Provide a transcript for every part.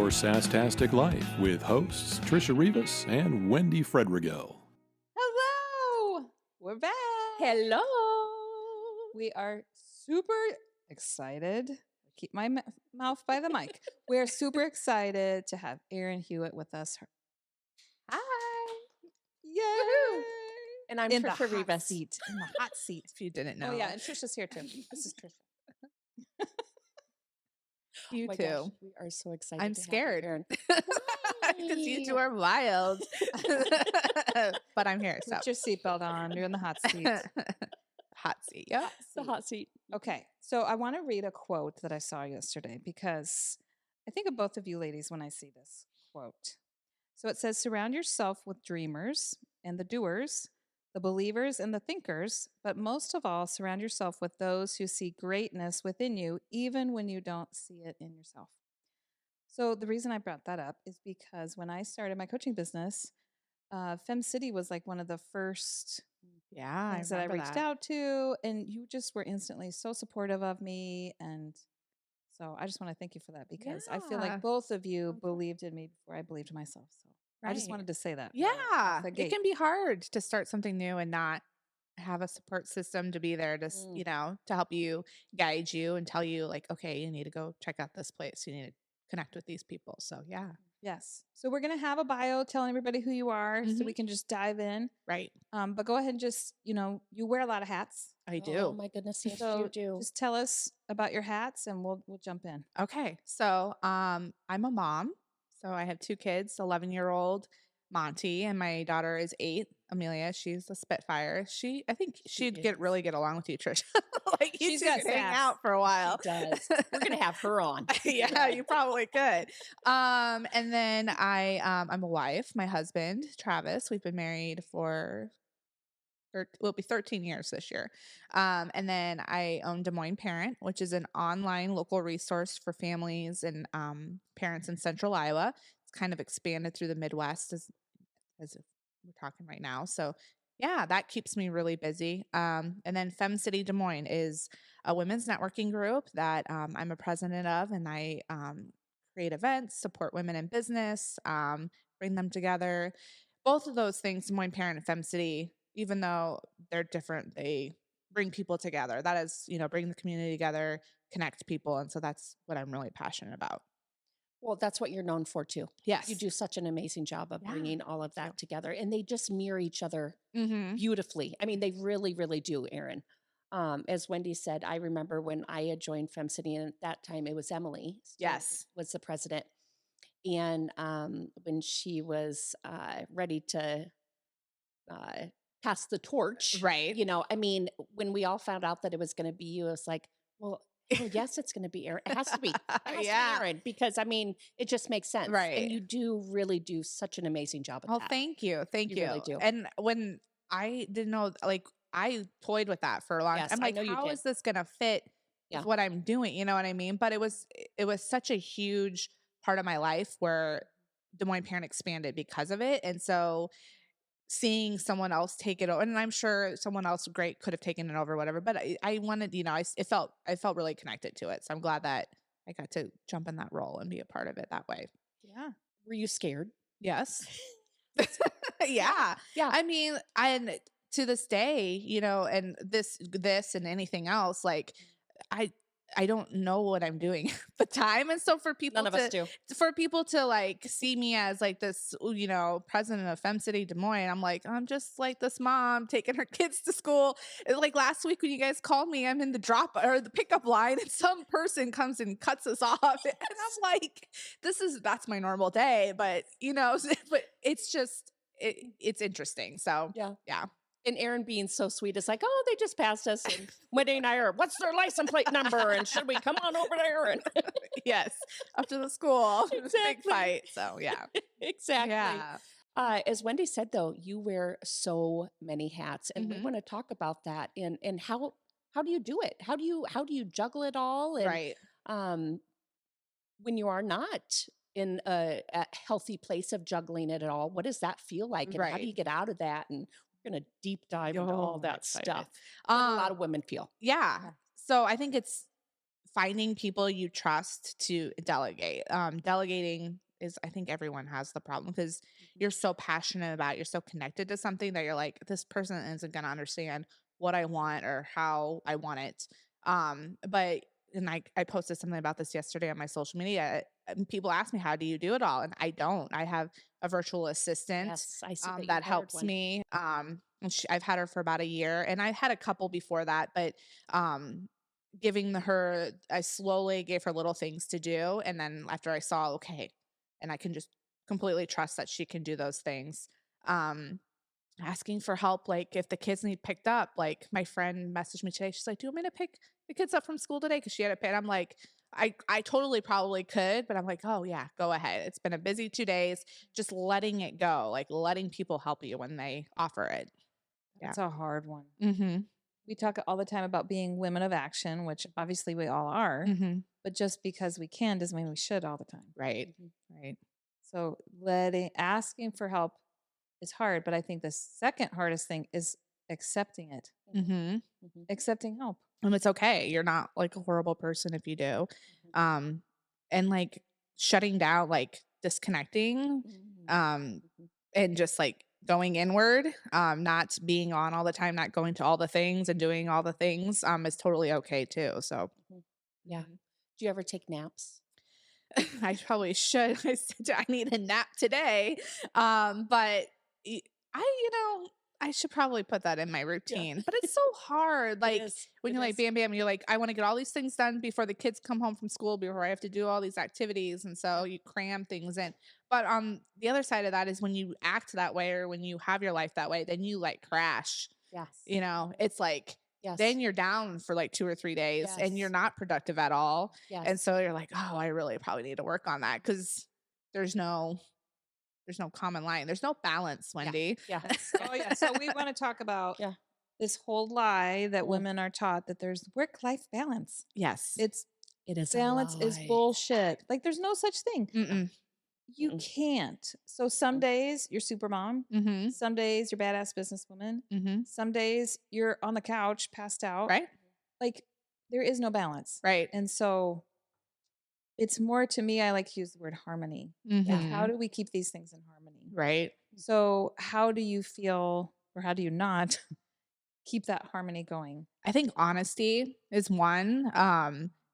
Your Sasstastic Life with hosts Trisha Rivas and Wendy Fredrigo. Hello! We're back. Hello. We are super excited. Keep my mouth by the mic. We're super excited to have Erin Huiatt with us. Hi. Yay! Woohoo! And I'm in the Trisha hot Rivas. seat. In the hot seat, if you didn't know. Oh, yeah. And Trisha's here, too. This is Trisha. You Oh too. gosh, we are so excited. I'm to have you, scared. Erin. Because you two are wild. But I'm here. So Put your seatbelt on. You're in the hot seat. hot seat. Yep. The hot seat. Okay. So I want to read a quote that I saw yesterday because I think of both of you ladies when I see this quote. So it says, surround yourself with dreamers and the doers, the believers and the thinkers, but most of all, surround yourself with those who see greatness within you, even when you don't see it in yourself. So the reason I brought that up is because when I started my coaching business, Fem City was like one of the first things that I reached out to, and you just were instantly so supportive of me. And so I just want to thank you for that because I feel like both of you believed in me before I believed in myself. So I just wanted to say that. Yeah. It can be hard to start something new and not have a support system to be there to, you know, to help you, guide you and tell you like, okay, you need to go check out this place. You need to connect with these people. So yeah. Yes. So we're going to have a bio telling everybody who you are so we can just dive in. Right. But go ahead and just, you know, you wear a lot of hats. I do. Oh my goodness, yes, So you do. just tell us about your hats and we'll jump in. Okay. So I'm a mom. So I have two kids, 11-year-old Monty, and my daughter is 8, Amelia. She's a Spitfire. I think she'd really get along with you, Trisha. Like you two could hang out for a while. She does. We're gonna have her on. Yeah, you probably could. And then I'm a wife. My husband, Travis, we've been married for will be 13 years this year. And then I own Des Moines Parent, which is an online local resource for families and parents in central Iowa. It's kind of expanded through the Midwest as we're talking right now. So yeah, that keeps me really busy. And then Fem City Des Moines is a women's networking group that I'm a president of, and I create events, support women in business, bring them together. Both of those things, Des Moines Parent and Fem City, even though they're different, they bring people together. That is, you know, bring the community together, connect people. And so that's what I'm really passionate about. Well, that's what you're known for too. Yes. You do such an amazing job of bringing all of that together, and they just mirror each other beautifully. I mean, they really, really do, Erin. As Wendy said, I remember when I had joined Fem City, and at that time it was Emily. Was the president. And when she was ready to pass the torch, right? You know, I mean, when we all found out that it was going to be you, it was like, well, yes, it's going to be Erin. It has to be. It has to be Erin, because I mean, it just makes sense. Right. And you do really do such an amazing job at that. Oh, thank you. Thank you. Really do. And when I didn't know, like, I toyed with that for a long time. I'm like, how is this going to fit with what I'm doing? You know what I mean? But it was such a huge part of my life where Des Moines Parent expanded because of it. And so seeing someone else take it over, and I'm sure someone else great could have taken it over, whatever. But I wanted, you know, I felt really connected to it. So I'm glad that I got to jump in that role and be a part of it that way. Yeah. Were you scared? Yes. Yeah. I mean, and to this day, you know, and this and anything else, like I don't know what I'm doing at the time. And so for people None of us do. For people to like see me as like this, you know, president of Fem City Des Moines, I'm like, I'm just like this mom taking her kids to school. Like last week when you guys called me, I'm in the pickup line, and some person comes and cuts us off. And I'm like, that's my normal day. But you know, but it's just it's interesting. So yeah. And Erin being so sweet is like, oh, they just passed us. And Wendy and I are, what's their license plate number? And should we come on over there? And yes, up to the school. Exactly. Big fight. So yeah. Exactly. Yeah. As Wendy said, though, you wear so many hats, and we want to talk about that and how do you do it? How do you juggle it all? And, right. When you are not in a healthy place of juggling it at all, what does that feel like? And how do you get out of that? And we're going to deep dive into all that stuff. A lot of women feel. Yeah. So I think it's finding people you trust to delegate. Delegating is, I think everyone has the problem because you're so passionate about, you're so connected to something that you're like, this person isn't going to understand what I want or how I want it. But and I posted something about this yesterday on my social media. And people ask me, how do you do it all? And I don't. I have a virtual assistant Yes, I see that you that hired helps one. me. And I've had her for about a year, and I had a couple before that, but giving her, I slowly gave her little things to do, and then after I saw, okay, and I can just completely trust that she can do those things. Um, Asking for help, like if the kids need picked up, like my friend messaged me today. She's like, "Do you want me to pick the kids up from school today?" Because she had a pit. I'm like, I totally probably could, but I'm like, oh yeah, go ahead. It's been a busy 2 days. Just letting it go, like letting people help you when they offer it. It's a hard one. Mm-hmm. We talk all the time about being women of action, which obviously we all are, Mm-hmm. but just because we can doesn't mean we should all the time. Right. Mhm. Right. So asking for help is hard, but I think the second hardest thing is accepting it, Mm-hmm. accepting help. And it's okay. You're not like a horrible person if you do. Um, and like shutting down, like disconnecting, and just like going inward, not being on all the time, not going to all the things and doing all the things, is totally okay too. So Yeah. Do you ever take naps? I probably should. I said I need a nap today. But I should probably put that in my routine. But it's so hard. Like when you're like, bam, bam, you're like, I want to get all these things done before the kids come home from school, before I have to do all these activities. And so you cram things in. But the other side of that is when you act that way or when you have your life that way, then you like crash. Yes. It's like, then you're down for like 2 or 3 days and you're not productive at all. Yes. And so you're like, oh, I really probably need to work on that because there's no common line. There's no balance, Wendy. Yeah. Oh yeah. So we want to talk about this whole lie that women are taught that there's work-life balance. Yes. It is balance is bullshit. Like there's no such thing. Mm-mm. You can't. So some days you're super mom. Mm-hmm. Some days you're badass businesswoman. Mm-hmm. Some days you're on the couch, passed out. Right. Like there is no balance. Right. And so it's more, to me, I like to use the word harmony. Mm-hmm. Like how do we keep these things in harmony? Right. So how do you feel, or how do you not keep that harmony going? I think honesty is one.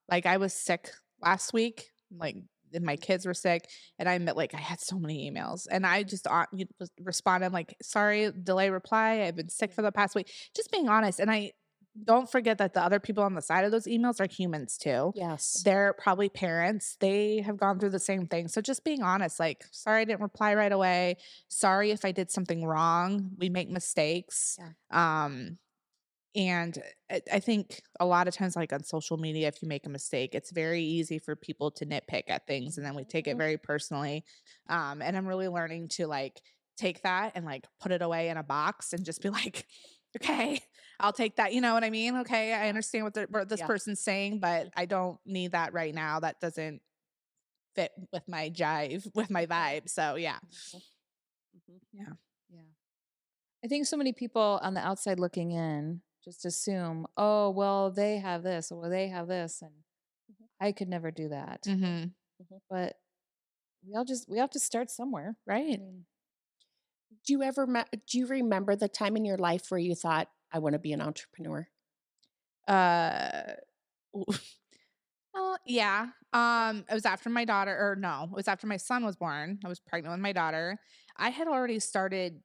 Like I was sick last week, like and my kids were sick, and I had so many emails, and I just responded like, sorry, delay reply. I've been sick for the past week. Just being honest. And I don't forget that the other people on the side of those emails are humans too. Yes. They're probably parents. They have gone through the same thing. So just being honest, like, sorry, I didn't reply right away. Sorry if I did something wrong. We make mistakes. Yeah. And I think a lot of times, like on social media, if you make a mistake, it's very easy for people to nitpick at things, and then we take it very personally. And I'm really learning to like take that and like put it away in a box and just be like, okay, I'll take that. You know what I mean? Okay, I understand what this person's saying, but I don't need that right now. That doesn't fit with my jive, with my vibe. So yeah. Yeah. I think so many people on the outside looking in just assume, oh, well, they have this, or they have this, and I could never do that. Mm-hmm. But we have to start somewhere, right? Do you remember the time in your life where you thought, I want to be an entrepreneur? Yeah. It was after my daughter, or no, it was after my son was born. I was pregnant with my daughter. I had already started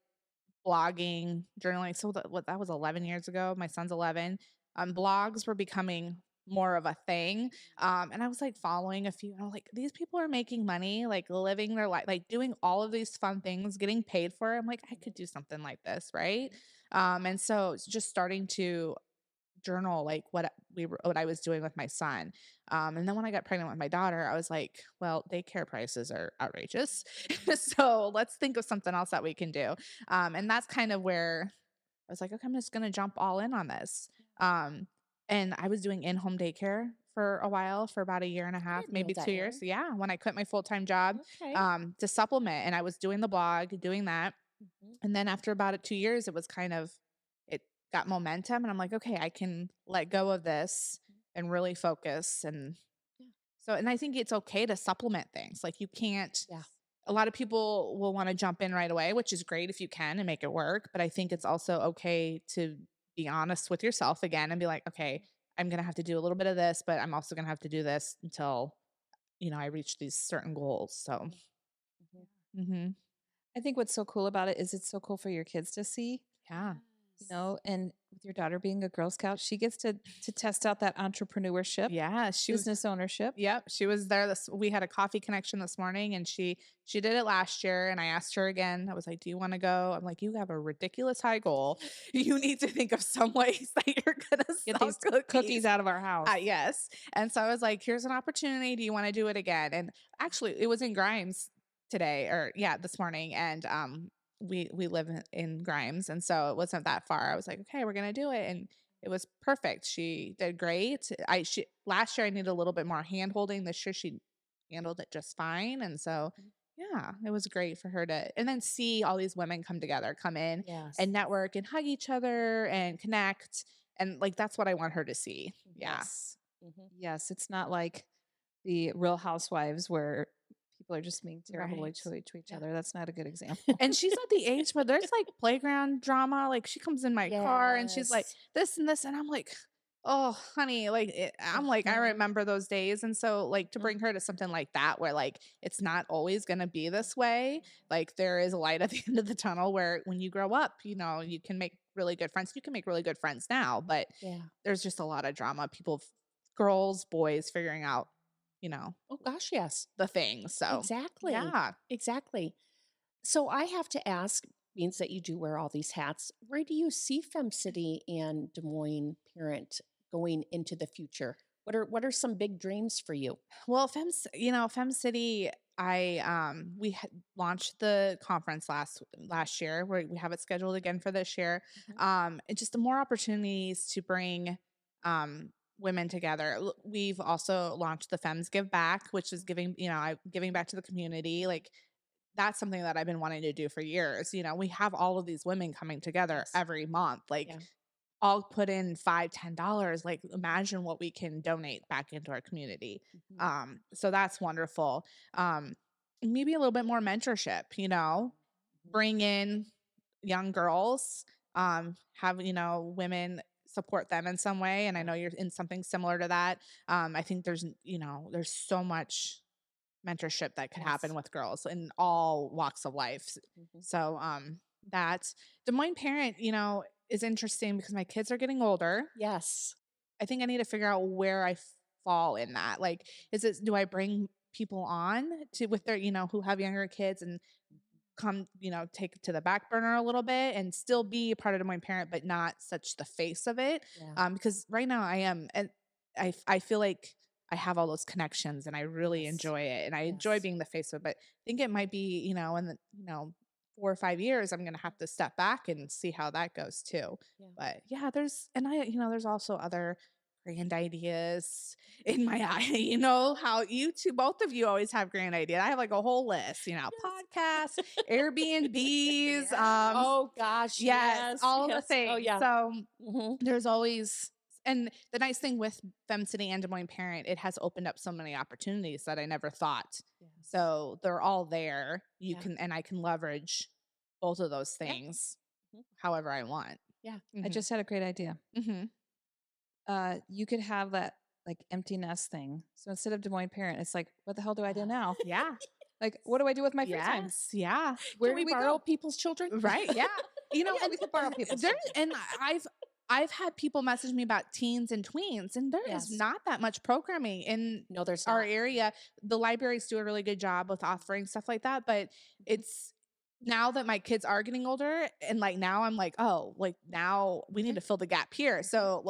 blogging, journaling. So that was 11 years ago. My son's 11. Blogs were becoming more of a thing. And I was like following a few, and I was like, these people are making money, like living their life, like doing all of these fun things, getting paid for it. I'm like, I could do something like this, right? And so it's just starting to journal like what I was doing with my son. And then when I got pregnant with my daughter, I was like, well, daycare prices are outrageous. So let's think of something else that we can do. And that's kind of where I was like, okay, I'm just going to jump all in on this. And I was doing in-home daycare for a while, for about 1.5 years, maybe 2 years. Yeah. When I quit my full-time job, to supplement, and I was doing the blog, doing that. And then after about 2 years, it was kind of, it got momentum, and I'm like, okay, I can let go of this and really focus. And so, and I think it's okay to supplement things. Like you can't, a lot of people will want to jump in right away, which is great if you can and make it work. But I think it's also okay to be honest with yourself again and be like, okay, I'm going to have to do a little bit of this, but I'm also going to have to do this until, I reach these certain goals. So, I think what's so cool about it is it's so cool for your kids to see. Yeah. And with your daughter being a Girl Scout, she gets to test out that entrepreneurship. Yeah, business ownership. Yep, she was there. We had a coffee connection this morning, and she did it last year. And I asked her again. I was like, "Do you want to go?" I'm like, "You have a ridiculous high goal. You need to think of some ways that you're gonna Get sell these cookies out of our house." Yes. And so I was like, "Here's an opportunity. Do you want to do it again?" And actually, it was in Grimes today, this morning, and we live in Grimes, and so it wasn't that far. I was like, "Okay, we're gonna do it," and it was perfect. She did great. Last year I needed a little bit more hand holding. This year she handled it just fine, and so it was great for her to, and then see all these women come in and network and hug each other and connect, and like that's what I want her to see. Yes, it's not like the Real Housewives where people are just being terrible to each other. That's not a good example. And she's at the age where there's like playground drama. Like she comes in my car and she's like this and this, and I'm like, oh, honey, I'm like, I remember those days. And so like to bring her to something like that where like it's not always going to be this way. Like there is a light at the end of the tunnel where when you grow up, you can make really good friends. You can make really good friends now, but there's just a lot of drama. Girls, boys figuring out, oh gosh, yes, the thing. So exactly. So I have to ask, means that you do wear all these hats, where do you see FemCity and Des Moines Parent going into the future? What are some big dreams for you? Well, FemCity, we had launched the conference last year. We have it scheduled again for this year. And just the more opportunities to bring women together. We've also launched the Fems Give Back, which is giving back to the community. Like that's something that I've been wanting to do for years. We have all of these women coming together every month. Like I'll put in $5-10. Like imagine what we can donate back into our community. So that's wonderful. Maybe a little bit more mentorship, bring in young girls, have, women support them in some way. And I know you're in something similar to that. I think there's so much mentorship that could happen with girls in all walks of life. So, that Des Moines Parent, is interesting because my kids are getting older. Yes. I think I need to figure out where I fall in that. Like, do I bring people on with their, who have younger kids and come, take it to the back burner a little bit and still be a part of Des Moines Parent, but not such the face of it. Because right now I am, and I feel like I have all those connections and I really enjoy it and I enjoy being the face of it. But I think it might be, in the, 4 or 5 years, I'm going to have to step back and see how that goes too. But there's also other grand ideas in my eye. How both of you always have grand ideas. I have like a whole list, podcasts, Airbnbs. Oh gosh. Yes. All the things. Oh yeah. So there's always, and the nice thing with FemCity and Des Moines Parent, it has opened up so many opportunities that I never thought. So they're all there. I can leverage both of those things however I want. I just had a great idea. You could have that like empty nest thing. So instead of Des Moines Parent, it's like, what the hell do I do now? Like, what do I do with my free time? Where do we borrow people's children? Right. Yeah. And we could borrow people's children. And I've had people message me about teens and tweens, and there is not that much programming in our area. The libraries do a really good job with offering stuff like that, but it's now that my kids are getting older, and like now I'm like, oh, like now we need to fill the gap here. So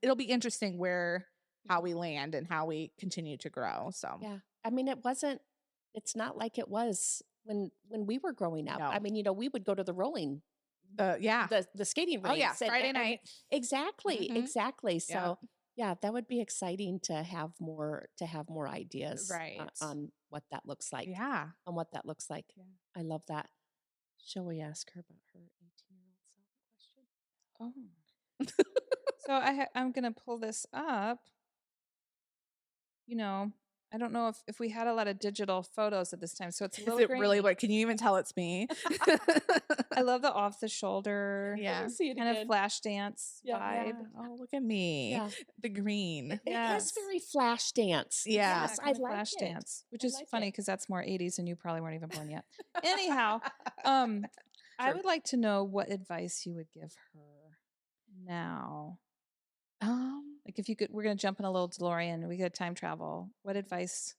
it'll be interesting how we land and how we continue to grow. So I mean, it's not like it was when we were growing up. No. I mean, we would go to the rolling. The skating rinks. Oh yeah, Friday night. Exactly. So that would be exciting to have more ideas on what that looks like. On what that looks like. I love that. Shall we ask her about her 18-year-old self question? So I'm gonna pull this up. you know, I don't know if we had a lot of digital photos at this time, so it's a Is little it really grainy. what? Can you even tell it's me? I love the off the shoulder, Yeah. See it kind of again. flash dance Yeah. Yeah. vibe. Oh, look at me. Yeah. The green. It is Yes. very flash dance. Yeah. Yes, I kind of like flash it. dance, which I is like funny it. because that's more 80s and you probably weren't even born yet. Anyhow, I True. would like to know what advice you would give her now. Like if you could, we're going to jump in a little DeLorean, we could time travel. What advice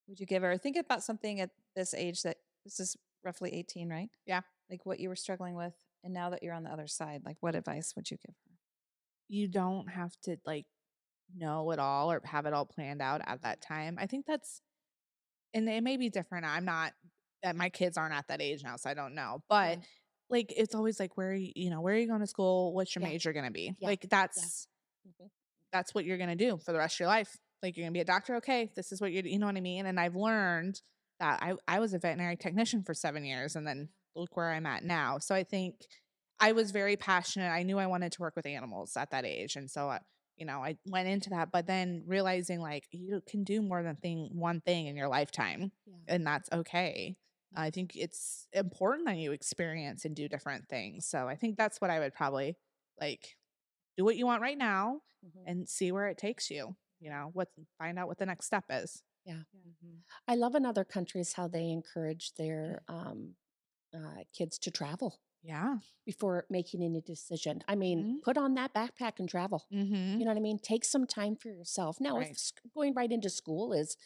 would you give her? Think about something at this age that this is roughly 18, right? Yeah. Like what you were struggling with. And now that you're on the other side, like what advice would you give her? You don't have to like know it all or have it all planned out at that time. I think and it may be different. I'm not that my kids aren't at that age now, so I don't know. But Yeah. like it's always like where are you going to school? What's your Yeah. major gonna be? Yeah. Like Mhm. that's what you're gonna do for the rest of your life. Like you're gonna be a doctor, okay, this is what you know what I mean? And I've learned that I was a veterinary technician for 7 years and then look where I'm at now. So I think I was very passionate. I knew I wanted to work with animals at that age. And so I went into that, but then realizing like you can do more than one thing in your lifetime, Yeah. and that's okay. I think it's important that you experience and do different things. So I think that's what I would probably like do what you want right now Mhm. and see where it takes you. Find out what the next step is. Yeah. Mhm. I love in other countries how they encourage their kids to travel Yeah. before making any decision. I mean, Mhm. put on that backpack and travel. Mhm. You know what I mean? Take some time for yourself. Now, Right. if going right into school is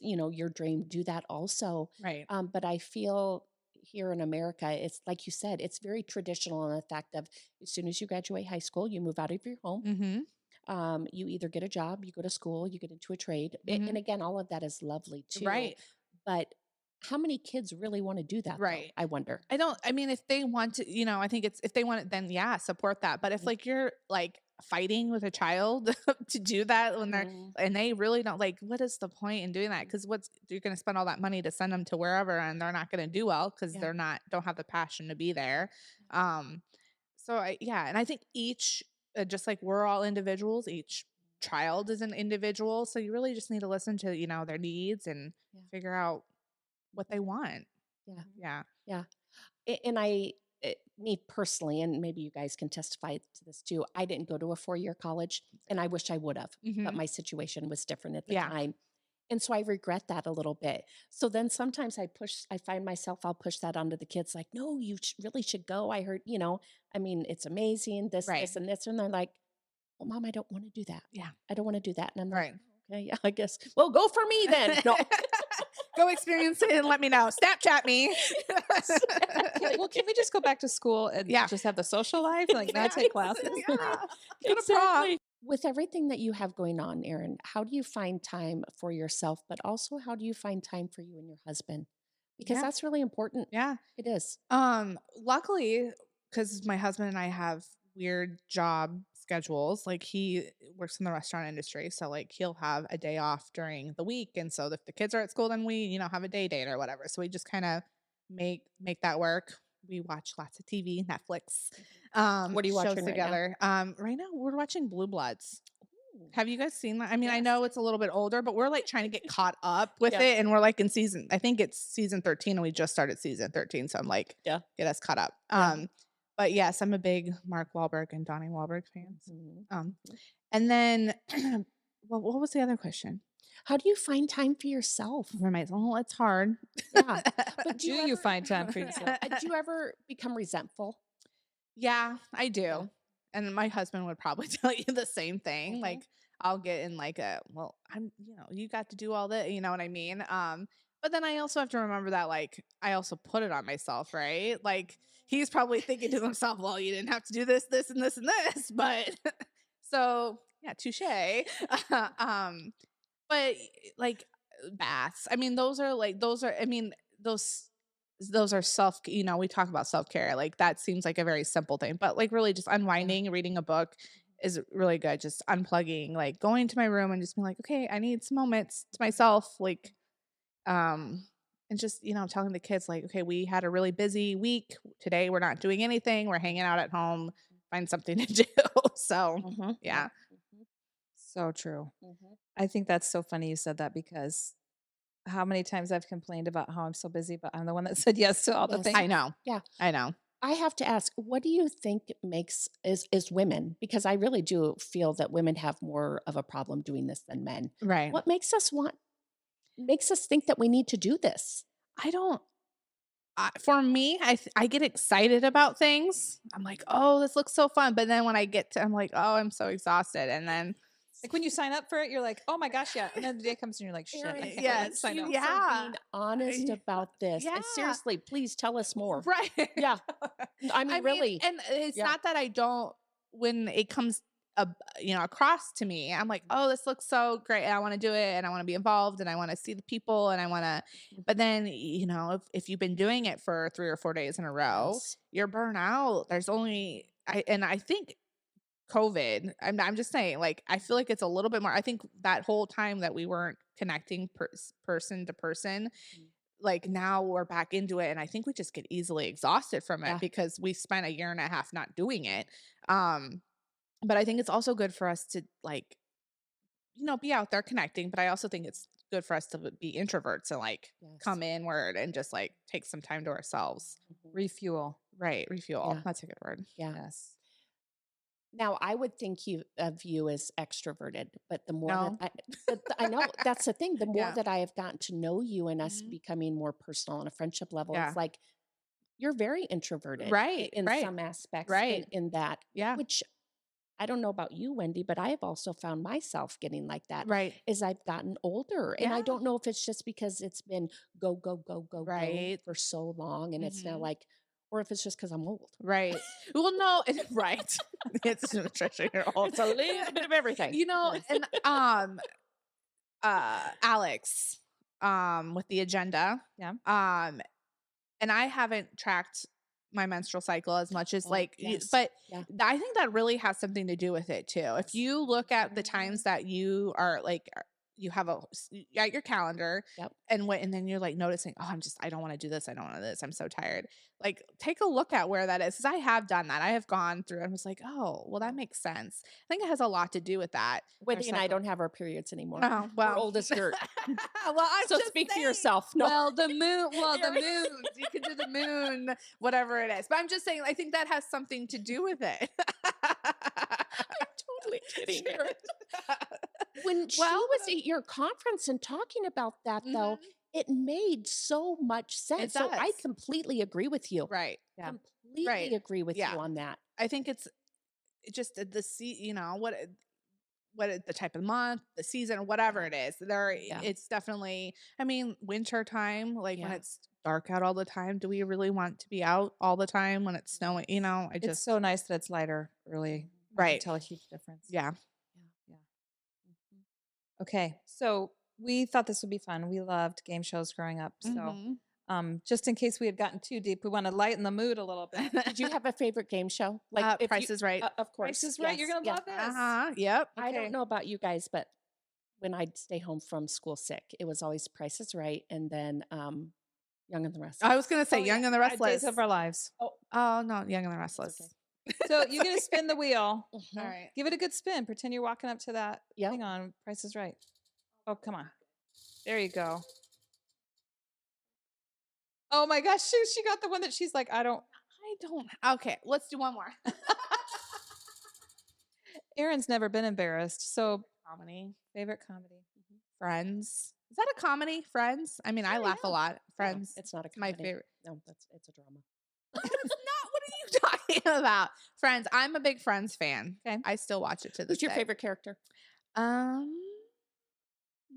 your dream, do that also. Right. But I feel here in America, it's like you said, it's very traditional in the fact of as soon as you graduate high school, you move out of your home. Mhm. You either get a job, you go to school, you get into a trade. Mhm. And again, all of that is lovely too. Right. But how many kids really want to do that? Right. Though, I wonder. I mean, if they want to, I think if they want it, then yeah, support that. But if like you're like fighting with a child to do that when and they really don't like, what is the point in doing that? Because you're going to spend all that money to send them to wherever and they're not going to do well because Yeah. don't have the passion to be there. And I think each, just like we're all individuals, each child is an individual. So you really just need to listen to, their needs and figure out what they want. Yeah. Yeah. Yeah. And me personally, and maybe you guys can testify to this too, I didn't go to a 4-year college and I wish I would have, but my situation was different at the time. And so I regret that a little bit. So then sometimes I find myself, I'll push that onto the kids like, no, you really should go. I heard, I mean, it's amazing, this, Right. this, and this. And they're like, well, Mom, I don't want to do that. Yeah. I don't want to do that. And I'm like, Right. okay, yeah, I guess. Well, go for me then. No. Go experience it and let me know. Snapchat me. Can we just go back to school and just have the social life? Like not take classes? Yeah. Go to prom. With everything that you have going on, Erin, how do you find time for yourself, but also how do you find time for you and your husband? Because that's really important. Yeah. It is. Luckily, because my husband and I have weird job schedules, like he works in the restaurant industry. So like he'll have a day off during the week. And so if the kids are at school, then we, have a day date or whatever. So we just kind of make that work. We watch lots of TV, Netflix. What are you watching shows right together? Right now we're watching Blue Bloods. Ooh. Have you guys seen that? I mean, I Yes. know it's a little bit older, but we're like trying to get caught up with it. And we're like I think it's season 13 and we just started season 13. So I'm like, get us caught up. But yes, I'm a big Mark Wahlberg and Donnie Wahlberg fan. And then, well, what was the other question? How do you find time for yourself? It's hard. Yeah. But do you find time for yourself? Do you ever become resentful? Yeah, I do. Yeah. And my husband would probably tell you the same thing. Like I'll get in like you got to do all that, you know what I mean? But then I also have to remember that like I also put it on myself, right? Like he's probably thinking to himself, well, you didn't have to do this, this, and this, and this. But so yeah, touche. But like baths, I mean, those are self, we talk about self-care. Like that seems like a very simple thing, but like really just unwinding, reading a book is really good. Just unplugging, like going to my room and just being like, okay, I need some moments to myself. Like, and just, telling the kids like, okay, we had a really busy week today. We're not doing anything. We're hanging out at home, find something to do. So yeah. So true. Mhm. I think that's so funny you said that because how many times I've complained about how I'm so busy, but I'm the one that said yes to all the Yes. things. I know. Yeah. I know. I have to ask, what do you think makes is women? Because I really do feel that women have more of a problem doing this than men. Right. What makes us think that we need to do this? I don't. For me, I get excited about things. I'm like, oh, this looks so fun. But then when I get to, I'm like, oh, I'm so exhausted. And then, Like when you sign up for it, you're like, oh my gosh, yeah. And then the day comes and you're like, shit, I Erin, can't wait yes, to sign up. you yeah. for being honest about this. Yeah. And seriously, please tell us more. Right. Yeah. I mean, really. And it's Yeah. not that I don't, when it comes across to me, I'm like, oh, this looks so great. And I want to do it and I want to be involved and I want to see the people and I want to, but then, if you've been doing it for 3 or 4 days in a row, Yes. you're burnt out. There's only, I think COVID, I'm just saying, like, I feel like it's a little bit more, I think that whole time that we weren't connecting person to person, like now we're back into it and I think we just get easily exhausted from it Yeah. because we spent a year and a half not doing it. But I think it's also good for us to like, be out there connecting, but I also think it's good for us to be introverts and like Yes. come inward and just like take some time to ourselves. Refuel. Right, refuel. Yeah. That's a good word. Yeah. Yes. Now, I would think of you as extroverted, but the more No. but I know that's the thing. The more Yeah. that I have gotten to know you and us Mhm. becoming more personal on a friendship level, Yeah. it's like you're very introverted, Right, in right, some aspects, right. in that, Yeah. which I don't know about you, Wendy, but I have also found myself getting like that Right. as I've gotten older. And I Yeah. don't know if it's just because it's been go, go, go, go, go Right. for so long. And it's now Mhm. like, or if it's just because I'm old. Right. Well, no, right. It's Trisha, you're old. It's a little bit of everything. Yes. And Alex, with the agenda. Yeah. And I haven't tracked my menstrual cycle as much as Oh, yes. but Yeah. I think that really has something to do with it too. If you look at the times that you are like you have at your calendar, Yep. and then you're like noticing, oh, I don't want to do this. I don't want to do this. I'm so tired. Like take a look at where that is. Cause I have done that. I have gone through and was like, oh, well, that makes sense. I think it has a lot to do with that. Wendy and I don't have our periods anymore. Oh, well. We're old as dirt. Well, I'm So just speak for saying. yourself. No. Well, the moon. Well, the Erin. moons. You can do the moon, whatever it is. But I'm just saying. I think that has something to do with it. I'm totally kidding. Erin. When she Well, was at your conference and talking about that, though, Mhm. it made so much sense. So I does. completely agree with you. Right. Yeah. Completely Right. agree with Yeah. you on that. I think it's just the type of month, the season, whatever it is. Yeah. It's definitely. I mean, winter time, like when Yeah. it's dark out all the time. Do we really want to be out all the time when it's snowing? It's so nice that it's lighter early. I Right. can tell a huge difference. Yeah. Okay. So we thought this would be fun. We loved game shows growing up. So Mhm. just in case we had gotten too deep, we want to lighten the mood a little bit. Did you have a favorite game show? Like if Price is Right. Of course. Price is Right. You're going to love this. Yep. I Okay. don't know about you guys, but when I'd stay home from school sick, it was always Price is Right, and then Young and the Restless. I was gonna say Oh, Young yeah. and the Restless. Days of Our Lives. Oh no, Young and the Restless. okay. So you get to spin the wheel. Mhm. All right. Give it a good spin. Pretend you're walking up to that Yep. thing on Price is Right. Oh, come on. There you go. Oh my gosh, she got the one that she's like, I don't. Okay, let's do one more. Erin's never been embarrassed. So Comedy. favorite comedy. Friends. Is that a comedy? Friends? I mean, I laugh a lot. Friends. No, it's not a my comedy. favorite. No, it's a drama. It's not. What are you talking about? Friends. I'm a big Friends fan. Okay. I still watch it to this Who's your day. favorite character?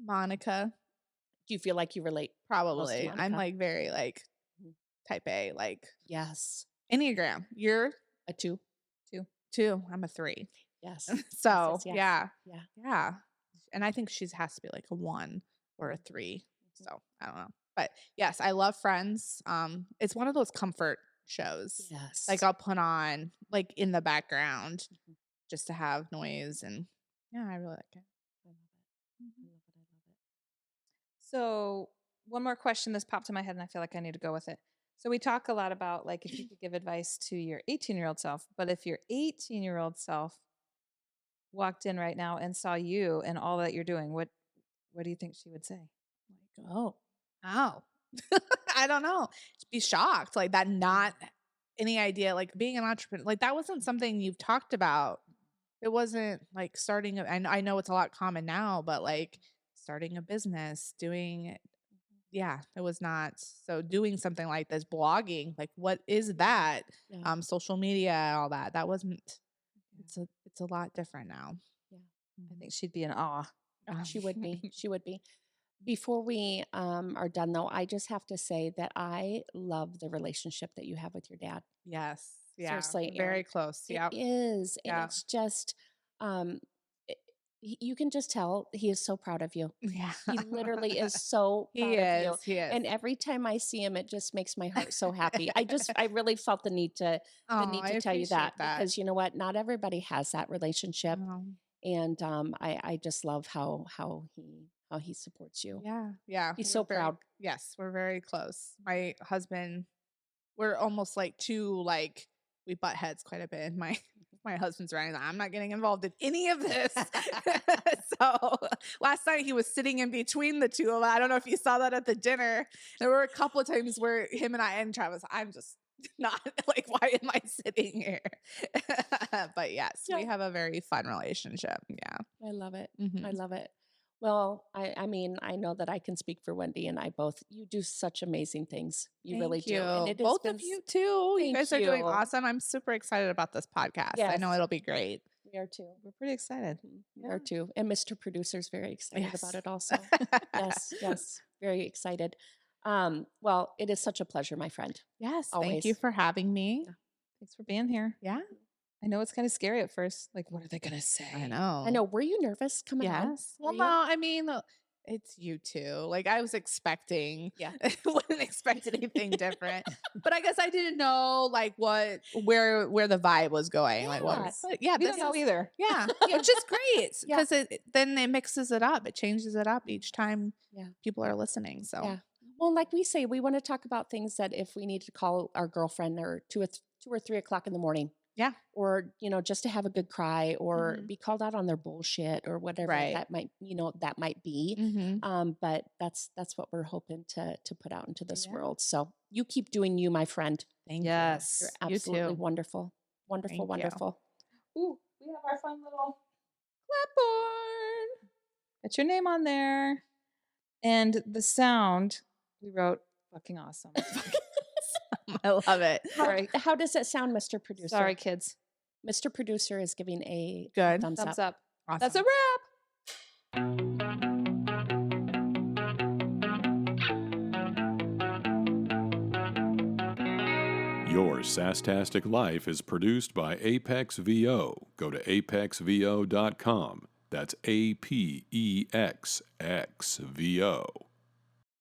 Monica. Do you feel like you relate? Probably. Monica. I'm like very like Mhm. type A, like Yes. Enneagram. You're A 2? 2. I'm a 3. Yes. So yes. yeah. Yeah. Yeah. And I think she has to be like a 1 or a 3. So I don't know. But yes, I love Friends. It's one of those comfort shows. Yes. Like I'll put on like in the background Mhm. just to have noise, and yeah, I really like it. I love it. I love it. I love it. So one more question this popped in my head and I feel like I need to go with it. So we talk a lot about like if you could give advice to your 18-year-old self, but if your 18-year-old self walked in right now and saw you and all that you're doing, what do you think she would say? Like, oh, I don't know. Just be shocked, like that. Not any idea, like being an entrepreneur, like that wasn't something you've talked about. It wasn't like starting. I know it's a lot common now, but like starting a business, doing, yeah, it was not. So doing something like this, blogging, like what is that? Yeah. Social media, all that. That wasn't. It's a lot different now. Yeah. I think she'd be in awe. She would be. She would be. Before we are done, though, I just have to say that I love the relationship that you have with your dad. Yes. Yeah. Seriously, Very Erin. close. It Yeah. is. And Yeah. it's just, you can just tell he is so proud of you. Yeah. He literally is so proud of you. He is. And every time I see him, it just makes my heart so happy. I really felt the need to I tell you that, appreciate that. because you know what? Not everybody has that relationship. And I just love how he supports you. Yeah. Yeah. He's so proud. Yes. We're very close. My husband, we're almost like we butt heads quite a bit. My husband's right. I'm not getting involved in any of this. So last night he was sitting in between the two of us. I don't know if you saw that at the dinner. There were a couple of times where him and I and Travis, I'm just not like, why am I sitting here? But yes, we have a very fun relationship. Yeah. I love it. Mhm. I love it. Well, I mean, I know that I can speak for Wendy and I both. You do such amazing things. You really do. And it has Both been of you too. You Thank guys are doing you. awesome. I'm super excited about this podcast. I know Yes. it'll be great. We are too. We're pretty excited. We are too. And Mr. Producer's very excited Yes. about it also. Yes. Very excited. Well, it is such a pleasure, my friend. Yes. Always. Thank you for having me. Thanks for being here. Yeah. I know it's kind of scary at first. Like, what are they going to say? I know. I know. Were you nervous coming on? Yes. Well, Were no, you? I mean, it's you too. Like I was expecting, Yeah. wouldn't expect anything different. But I guess I didn't know like where the vibe was going. Like what? Yeah. But yeah, We don't know either. Yeah, which is great Yeah. because then it mixes it up. It changes it up each time Yeah. people are listening. So Yeah. Well, like we say, we want to talk about things that if we need to call our girlfriend or 2 or 3 o'clock in the morning. Yeah. Or, just to have a good cry or Mhm. be called out on their bullshit or whatever Right. that might be. Mhm. But that's what we're hoping to put out into this world. So you keep doing you, my friend. Thank Yes. You're You absolutely too. wonderful. Wonderful, Thank you. wonderful. Ooh, we have our fun little clapboard. Got your name on there. And the sound we wrote, fucking awesome. I love it. How does it sound, Mr. Producer? Sorry, kids. Mr. Producer is giving a Good. thumbs Thumbs up. up. Awesome. That's a wrap. Your Sasstastic Life is produced by Apex VO. Go to apexvo.com. That's APEXXVO.